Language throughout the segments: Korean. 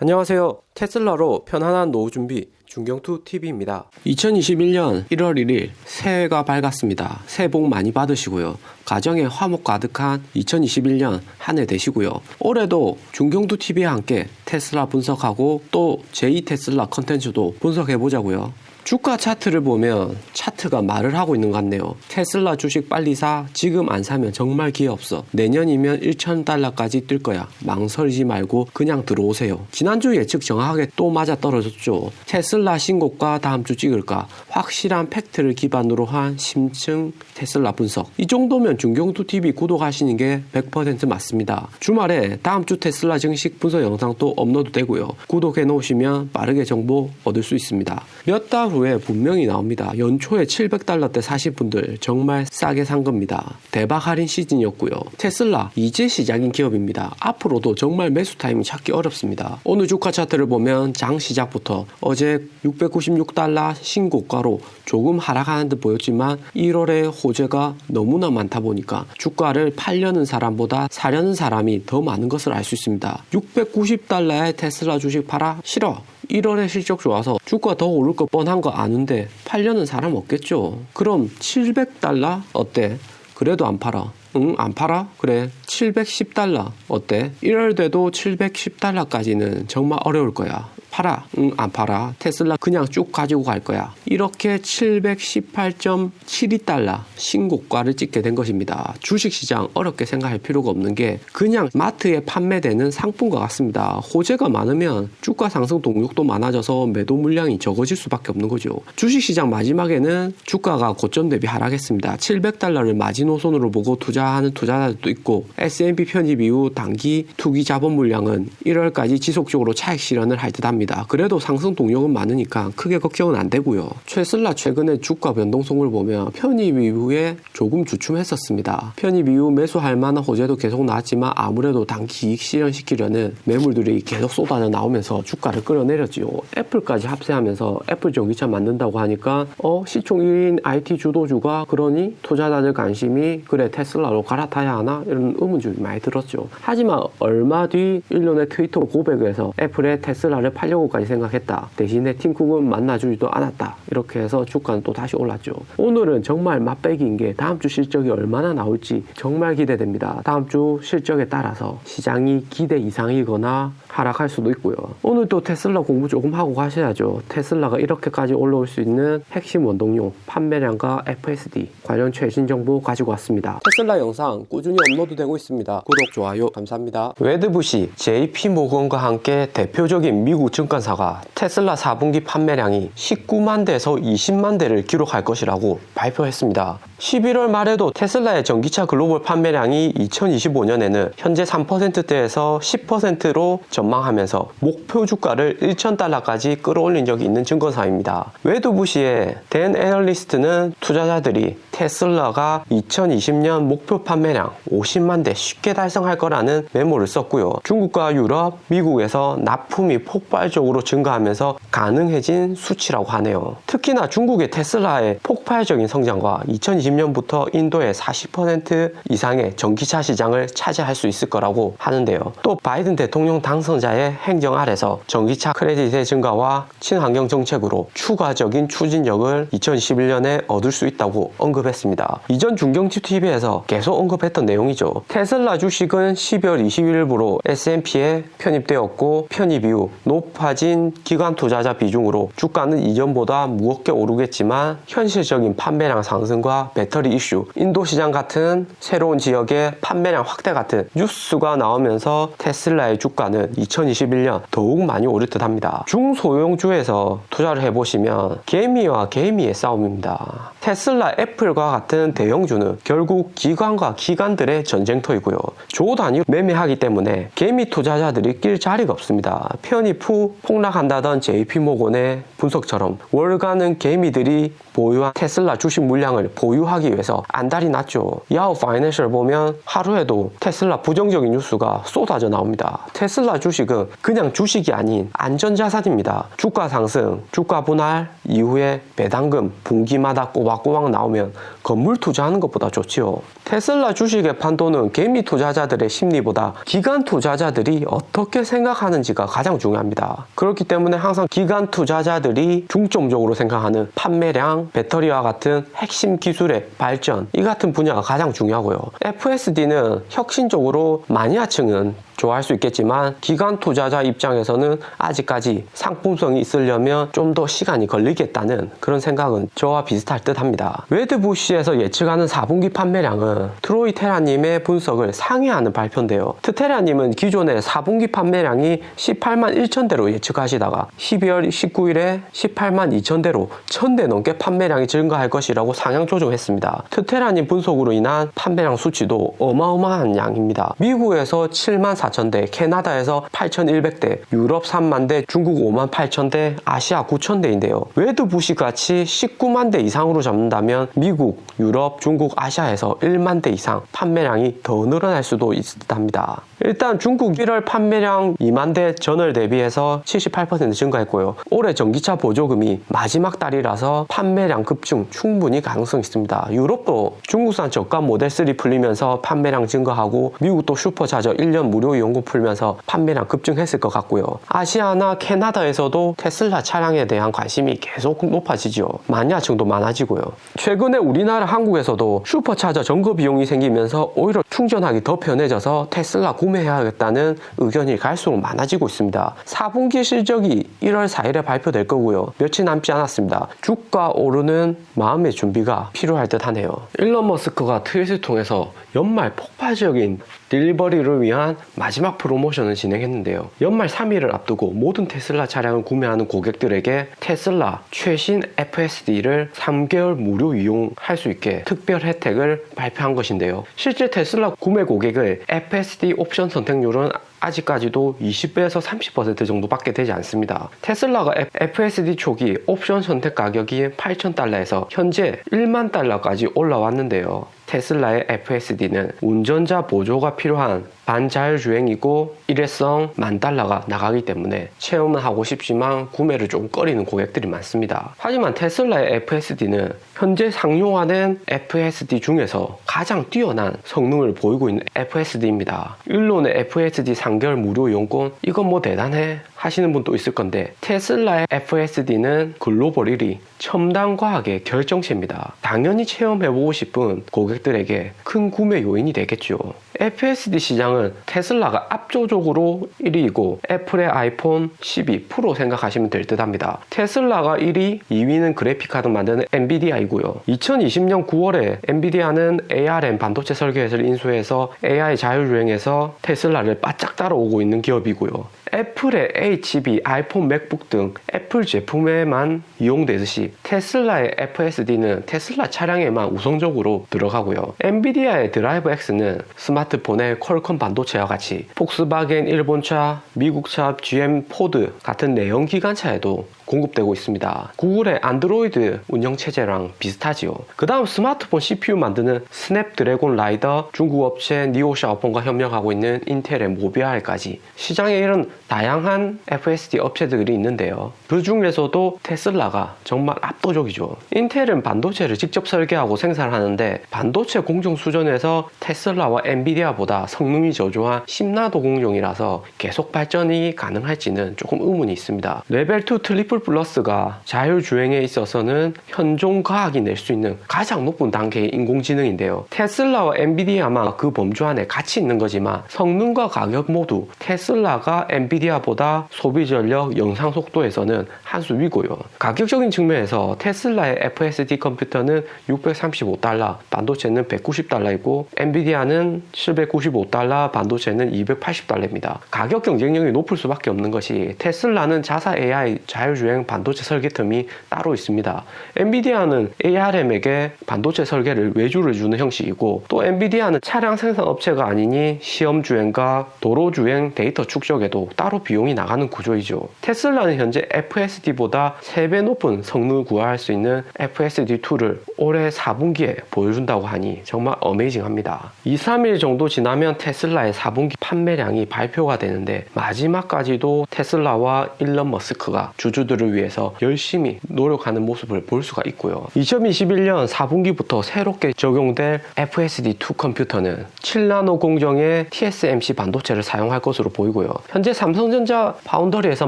안녕하세요. 테슬라로 편안한 노후 준비 중경투TV입니다. 2021년 1월 1일 새해가 밝았습니다. 새해 복 많이 받으시고요. 가정에 화목 가득한 2021년 한 해 되시고요. 올해도 중경투TV와 함께 테슬라 분석하고 또 제2테슬라 컨텐츠도 분석해보자고요. 주가 차트를 보면 차트가 말을 하고 있는 것 같네요. 테슬라 주식 빨리 사. 지금 안 사면 정말 기회 없어. 내년이면 1,000달러까지 뛸 거야. 망설이지 말고 그냥 들어오세요. 지난주 예측 정확하게 또 맞아 떨어졌죠. 테슬라 신고가 다음 주 찍을까? 확실한 팩트를 기반으로 한 심층 테슬라 분석. 이 정도면 중경투TV 구독하시는 게 100% 맞습니다. 주말에 다음 주 테슬라 정식 분석 영상도 업로드 되고요. 구독해 놓으시면 빠르게 정보 얻을 수 있습니다. 몇 달 후에 분명히 나옵니다. 연초에 700달러대 사실 분들 정말 싸게 산 겁니다. 대박 할인 시즌이었고요. 테슬라 이제 시작인 기업입니다. 앞으로도 정말 매수 타이밍 찾기 어렵습니다. 오늘 주가 차트를 보면 장 시작부터 어제 696달러 신고가로 조금 하락하는 듯 보였지만 1월에 호재가 너무나 많다 보니까 주가를 팔려는 사람보다 사려는 사람이 더 많은 것을 알 수 있습니다. 690달러에 테슬라 주식 팔아? 싫어. 1월에 실적 좋아서 주가 더 오를 거 뻔한 거 아는데 팔려는 사람 없겠죠. 그럼 700달러 어때? 그래도 안 팔아. 응? 안 팔아? 그래. 710달러 어때? 1월 돼도 710달러까지는 정말 어려울 거야. 팔아? 응, 안 팔아. 테슬라 그냥 쭉 가지고 갈 거야. 이렇게 718.72달러 신고가를 찍게 된 것입니다. 주식시장 어렵게 생각할 필요가 없는 게 그냥 마트에 판매되는 상품과 같습니다. 호재가 많으면 주가 상승 동력도 많아져서 매도 물량이 적어질 수밖에 없는 거죠. 주식시장 마지막에는 주가가 고점 대비 하락했습니다. 700달러를 마지노선으로 보고 투자하는 투자자들도 있고 S&P 편입 이후 단기 투기 자본 물량은 1월까지 지속적으로 차익 실현을 할 듯합니다. 그래도 상승 동력은 많으니까 크게 걱정은 안 되고요. 테슬라 최근에 주가 변동성을 보면 편입 이후에 조금 주춤했었습니다. 편입 이후 매수할 만한 호재도 계속 나왔지만 아무래도 단기 이익 실현시키려는 매물들이 계속 쏟아져 나오면서 주가를 끌어내렸지요. 애플까지 합세하면서 애플 전기차 만든다고 하니까 시총 1인 IT 주도주가 그러니 투자자들 관심이 그래 테슬라로 갈아타야 하나? 이런 의문점이 많이 들었죠. 하지만 얼마 뒤 일련의 트위터 고백에서 애플에 테슬라를 팔려고까지 생각했다. 대신에 팀쿡은 만나주지도 않았다. 이렇게 해서 주가는 또 다시 올랐죠. 오늘은 정말 맛배기인 게 다음 주 실적이 얼마나 나올지 정말 기대됩니다. 다음 주 실적에 따라서 시장이 기대 이상이거나 하락할 수도 있고요. 오늘 또 테슬라 공부 조금 하고 가셔야죠. 테슬라가 이렇게까지 올라올 수 있는 핵심 원동력, 판매량과 FSD 관련 최신 정보 가지고 왔습니다. 테슬라 영상 꾸준히 업로드되고 있습니다. 구독, 좋아요 감사합니다. 웨드부시, JP모건과 함께 대표적인 미국 증권사가 테슬라 4분기 판매량이 19만 대에서 20만 대를 기록할 것이라고 발표했습니다. 11월 말에도 테슬라의 전기차 글로벌 판매량이 2025년에는 현재 3%대에서 10%로 전망하면서 목표 주가를 1,000달러까지 끌어올린 적이 있는 증권사입니다. 웨드부시의 댄 애널리스트는 투자자들이 테슬라가 2020년 목표 판매량 50만 대 쉽게 달성할 거라는 메모를 썼고요. 중국과 유럽, 미국에서 납품이 폭발적으로 증가하면서 가능해진 수치라고 하네요. 특히나 중국의 테슬라의 폭발적인 성장과 2020년부터 인도의 40% 이상의 전기차 시장을 차지할 수 있을 거라고 하는데요. 또 바이든 대통령 당선자의 행정 아래서 전기차 크레딧의 증가와 친환경 정책으로 추가적인 추진력을 2021년에 얻을 수 있다고 언급했습니다. 이전 중경투TV에서 계속 언급했던 내용이죠. 테슬라 주식은 12월 21일부로 S&P에 편입되었고 편입 이후 높아진 기관 투자자 비중으로 주가는 이전보다 무겁게 오르겠지만 현실적인 판매량 상승과 배터리 이슈, 인도 시장 같은 새로운 지역의 판매량 확대 같은 뉴스가 나오면서 테슬라의 주가는 2021년 더욱 많이 오를 듯 합니다. 중소형주에서 투자를 해보시면 개미와 개미의 싸움입니다. 테슬라, 애플과 같은 대형주는 결국 기관과 기관들의 전쟁터이고요. 조 단위로 매매하기 때문에 개미 투자자들이 낄 자리가 없습니다. 편입 후 폭락한다던 JP모건의 분석처럼 월가는 개미들이 보유한 테슬라 주식 물량을 보유하기 위해서 안달이 났죠. 야후 파이낸셜 보면 하루에도 테슬라 부정적인 뉴스가 쏟아져 나옵니다. 테슬라 주식은 그냥 주식이 아닌 안전자산입니다. 주가 상승, 주가 분할 이후에 배당금 분기마다 꼬박꼬박 나오면 건물 투자하는 것보다 좋지요. 테슬라 주식의 판도는 개미 투자자들의 심리보다 기관 투자자들이 어떻게 생각하는지가 가장 중요합니다. 그렇기 때문에 항상 기관 투자자들이 중점적으로 생각하는 판매량, 배터리와 같은 핵심 기술의 발전, 이 같은 분야가 가장 중요하고요. FSD는 혁신적으로 마니아층은 좋아할 수 있겠지만 기관 투자자 입장에서는 아직까지 상품성이 있으려면 좀 더 시간이 걸리겠다는 그런 생각은 저와 비슷할 듯 합니다. 웨드부시에서 예측하는 4분기 판매량은 트로이 테라님의 분석을 상회하는 발표인데요. 트테라님은 기존에 4분기 판매량이 18만 1천대로 예측하시다가 12월 19일에 18만 2천대로 1000대 넘게 판매량이 증가할 것이라고 상향 조정했습니다. 트테라님 분석으로 인한 판매량 수치도 어마어마한 양입니다. 미국에서 7만 4천대, 캐나다에서 8,100대, 유럽 3만 대, 중국 5만 8천대, 아시아 9천대인데요. 웨드부시 같이 19만 대 이상으로 잡는다면 미국, 유럽, 중국, 아시아에서 1만 대 이상 판매량이 더 늘어날 수도 있답니다. 일단 중국 1월 판매량 2만 대 전월 대비해서 78% 증가했고요. 올해 전기차 보조금이 마지막 달이라서 판매량 급증 충분히 가능성이 있습니다. 유럽도 중국산 저가 모델 3 풀리면서 판매량 증가하고 미국도 슈퍼차저 1년 무료 이용권 풀면서 판매량 급증했을 것 같고요. 아시아나 캐나다에서도 테슬라 차량에 대한 관심이 계속 높아지죠. 마니아층도 많아지고요. 최근에 우리나라 한국에서도 슈퍼차저 점거 비용이 생기면서 오히려 충전하기 더 편해져서 테슬라 구매해야겠다는 의견이 갈수록 많아지고 있습니다. 4분기 실적이 1월 4일에 발표될 거고요. 며칠 남지 않았습니다. 주가 오르는 마음의 준비가 필요할 듯 하네요. 일론 머스크가 트윗을 통해서 연말 폭발적인 딜리버리를 위한 마지막 프로모션을 진행했는데요. 연말 3일을 앞두고 모든 테슬라 차량을 구매하는 고객들에게 테슬라 최신 FSD를 3개월 무료 이용할 수 있게 특별 혜택을 발표한 것인데요. 실제 테슬라 구매 고객의 FSD 옵션 선택률은 아직까지도 20배에서 30% 정도밖에 되지 않습니다. 테슬라가 FSD 초기 옵션 선택 가격이 8,000달러에서 현재 1만 달러까지 올라왔는데요. 테슬라의 FSD는 운전자 보조가 필요한 반자율주행이고 일회성 10,000달러가 나가기 때문에 체험은 하고 싶지만 구매를 좀 꺼리는 고객들이 많습니다. 하지만 테슬라의 FSD는 현재 상용화된 FSD 중에서 가장 뛰어난 성능을 보이고 있는 FSD입니다. 일론의 FSD 3개월 무료 이용권, 이건 뭐 대단해 하시는 분도 있을 건데, 테슬라의 FSD는 글로벌 1위 첨단 과학의 결정체입니다. 당연히 체험해보고 싶은 고객들에게 큰 구매 요인이 되겠죠. FSD 시장은 테슬라가 압도적으로 1위이고 애플의 아이폰 12 프로 생각하시면 될 듯 합니다. 테슬라가 1위, 2위는 그래픽카드 만드는 엔비디아이고요. 2020년 9월에 엔비디아는 ARM 반도체 설계회사를 인수해서 AI 자율주행에서 테슬라를 바짝 따라오고 있는 기업이고요. 애플의 HB, 아이폰, 맥북 등 애플 제품에만 이용되듯이 테슬라의 FSD는 테슬라 차량에만 우선적으로 들어가고요. 엔비디아의 드라이브 X는 스마트폰의 퀄컴 반도체와 같이 폭스바겐 일본차, 미국차 GM 포드 같은 내연 기관차에도 공급되고 있습니다. 구글의 안드로이드 운영체제랑 비슷하지요. 그 다음 스마트폰 CPU 만드는 스냅드래곤 라이더, 중국 업체 니오샤오폰과 협력하고 있는 인텔의 모비아이까지 시장에 이런 다양한 FSD 업체들이 있는데요. 그 중에서도 테슬라가 정말 압도적이죠. 인텔은 반도체를 직접 설계하고 생산하는데 반도체 공정 수준에서 테슬라와 엔비디아보다 성능이 저조한 심나도 공정이라서 계속 발전이 가능할지는 조금 의문이 있습니다. 레벨 2 트리플 플러스가 자율주행에 있어서는 현존 과학이 낼 수 있는 가장 높은 단계의 인공지능인데요. 테슬라와 엔비디아만 그 범주 안에 같이 있는 거지만 성능과 가격 모두 테슬라가 엔비디아보다 소비 전력, 영상 속도에서는 한 수 위고요. 가격적인 측면에서 테슬라의 FSD 컴퓨터는 635달러, 반도체는 190달러이고 엔비디아는 795달러, 반도체는 280달러입니다. 가격 경쟁력이 높을 수밖에 없는 것이 테슬라는 자사 AI 자율주행 반도체 설계 틈이 따로 있습니다. 엔비디아는 ARM에게 반도체 설계를 외주를 주는 형식이고, 또 엔비디아는 차량 생산 업체가 아니니 시험주행과 도로주행 데이터 축적에도 따로 따로 비용이 나가는 구조이죠. 테슬라는 현재 FSD보다 3배 높은 성능을 구현할 수 있는 FSD2를 올해 4분기에 보여준다고 하니 정말 어메이징합니다. 2-3일 정도 지나면 테슬라의 4분기 판매량이 발표가 되는데 마지막까지도 테슬라와 일론 머스크가 주주들을 위해서 열심히 노력하는 모습을 볼 수가 있고요. 2021년 4분기부터 새롭게 적용될 FSD2 컴퓨터는 7나노 공정의 TSMC 반도체를 사용할 것으로 보이고요. 현재 삼성전자 파운더리에서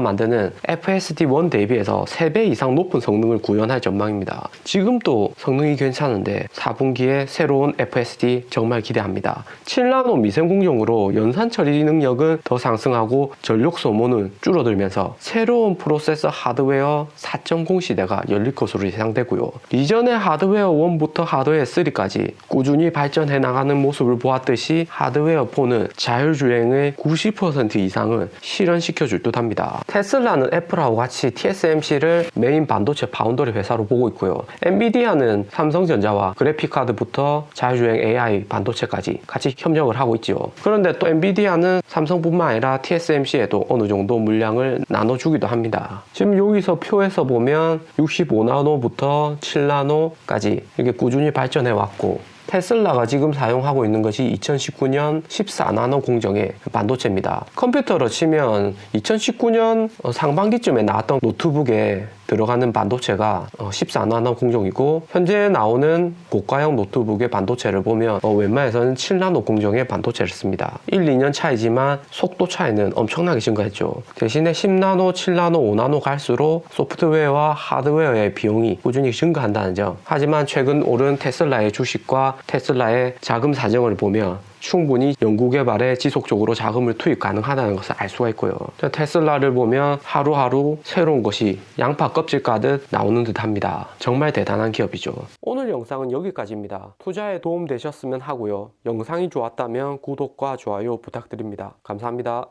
만드는 FSD1 대비해서 3배 이상 높은 성능을 구현할 전망입니다. 지금도 성능이 괜찮은데 4분기에 새로운 FSD 정말 기대합니다. 7나노 미생 공정으로 연산 처리 능력은 더 상승하고 전력 소모는 줄어들면서 새로운 프로세서 하드웨어 4.0 시대가 열릴 것으로 예상되고요. 이전의 하드웨어 1부터 하드웨어 3까지 꾸준히 발전해 나가는 모습을 보았듯이 하드웨어 4는 자율주행의 90% 이상을 실현시켜 줄 듯합니다. 테슬라는 애플하고 같이 TSMC를 메인 반도체 파운더리 회사로 보고 있고요. 엔비디아는 삼성전자와 그래픽카드부터 자율주행 AI 반도체까지 같이 협력을 하고 있죠. 그런데 또 엔비디아는 삼성뿐만 아니라 TSMC에도 어느 정도 물량을 나눠주기도 합니다. 지금 여기서 표에서 보면 65나노부터 7나노까지 이렇게 꾸준히 발전해 왔고, 테슬라가 지금 사용하고 있는 것이 2019년 14나노 공정의 반도체입니다. 컴퓨터로 치면 2019년 상반기쯤에 나왔던 노트북에 들어가는 반도체가 14나노 공정이고, 현재 나오는 고가형 노트북의 반도체를 보면 웬만해서는 7나노 공정의 반도체를 씁니다. 1-2년 차이지만 속도 차이는 엄청나게 증가했죠. 대신에 10나노, 7나노, 5나노 갈수록 소프트웨어와 하드웨어의 비용이 꾸준히 증가한다는 점. 하지만 최근 오른 테슬라의 주식과 테슬라의 자금 사정을 보면 충분히 연구개발에 지속적으로 자금을 투입 가능하다는 것을 알 수가 있고요. 테슬라를 보면 하루하루 새로운 것이 양파 껍질 까듯 나오는 듯 합니다. 정말 대단한 기업이죠. 오늘 영상은 여기까지입니다. 투자에 도움 되셨으면 하고요. 영상이 좋았다면 구독과 좋아요 부탁드립니다. 감사합니다.